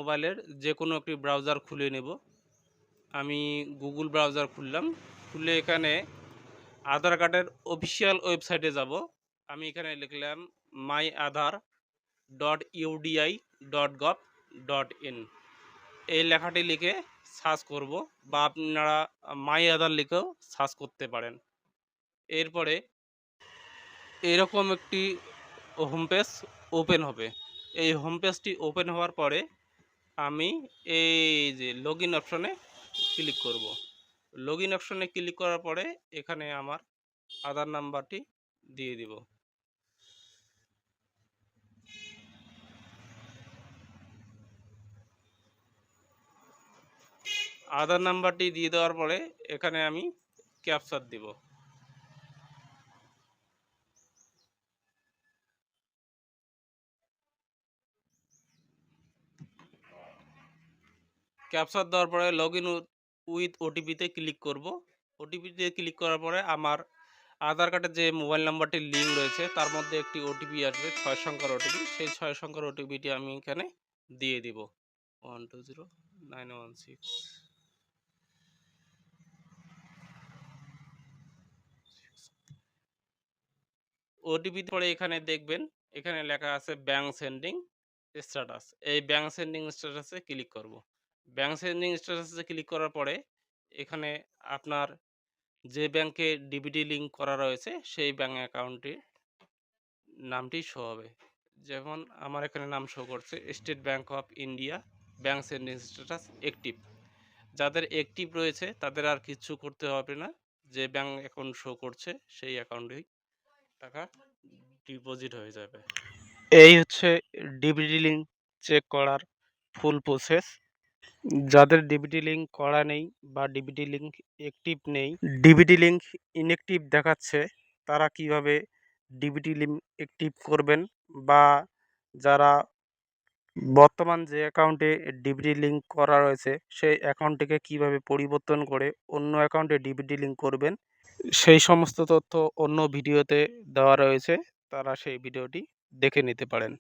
মোবাইলের যে কোনো একটি ব্রাউজার খুলে নেব। আমি গুগল ব্রাউজার খুললাম। খুলে এখানে আধার কার্ডের অফিসিয়াল ওয়েবসাইটে যাব। আমি এখানে লিখলাম myAadhar.udi.gov.in। এই লেখাটি লিখে সার্চ করব, বা আপনারা মাই আধার লিখেও সার্চ করতে পারেন। এরপরে এরকম একটি হোম পেজ ওপেন হবে। এই হোম পেজটি ওপেন হওয়ার পরে আমি এই যে লগইন অপশনে ক্লিক করব। লগইন অপশনে ক্লিক করার পরে এখানে আমার আধার নাম্বারটি দিয়ে দিব। আধার নাম্বারটি দিয়ে দেওয়ার পরে এখানে আমি ক্যাপচার দিব। ক্যাপচার দেওয়ার পরে লগইন উইথ ওটিপিতে ক্লিক করব। ওটিপিতে ক্লিক করার পরে আমার আধার কার্ডের যে মোবাইল নাম্বারটি লিঙ্ক রয়েছে তার মধ্যে একটি ওটিপি আসবে, 6 সংখ্যার ওটিপি। সেই 6 সংখ্যার ওটিপিটি আমি এখানে দিয়ে দিব। 120916। ওটিপি পরে এখানে দেখবেন এখানে লেখা আছে ব্যাংক সেন্ডিং স্ট্যাটাস। এই ব্যাংক সেন্ডিং স্ট্যাটাসে ক্লিক করব। ব্যাংক সেন্ডিং স্ট্যাটাসে ক্লিক করার পরে এখানে আপনার যে ব্যাংকে ডিবিটি লিঙ্ক করা রয়েছে সেই ব্যাংক অ্যাকাউন্টটির নামটি শো হবে। যেমন আমার এখানে নাম শো করছে state bank of India, bank sending status active. যাদের অ্যাক্টিভ রয়েছে তাদের আর কিছু করতে হবে না, যে ব্যাংক অ্যাকাউন্ট শো করছে সেই অ্যাকাউন্টেই টাকা ডিপোজিট হয়ে যাবে। এই হচ্ছে ডিবিটি লিঙ্ক চেক করার ফুল প্রসেস। যাদের ডিবিটি লিঙ্ক করা নেই বা ডিবিটি লিঙ্ক অ্যাক্টিভ নেই, ডিবিটি লিঙ্ক ইনঅ্যাক্টিভ দেখাচ্ছে, তারা কিভাবে ডিবিটি লিঙ্ক অ্যাক্টিভ করবেন, বা যারা বর্তমান যে অ্যাকাউন্টে ডিবিটি লিঙ্ক করা রয়েছে সেই অ্যাকাউন্টটিকে কিভাবে পরিবর্তন করে অন্য অ্যাকাউন্টে ডিবিটি লিঙ্ক করবেন, সেই সমস্ত তথ্য অন্য ভিডিওতে দেওয়া রয়েছে, তারা সেই ভিডিওটি দেখে নিতে পারেন।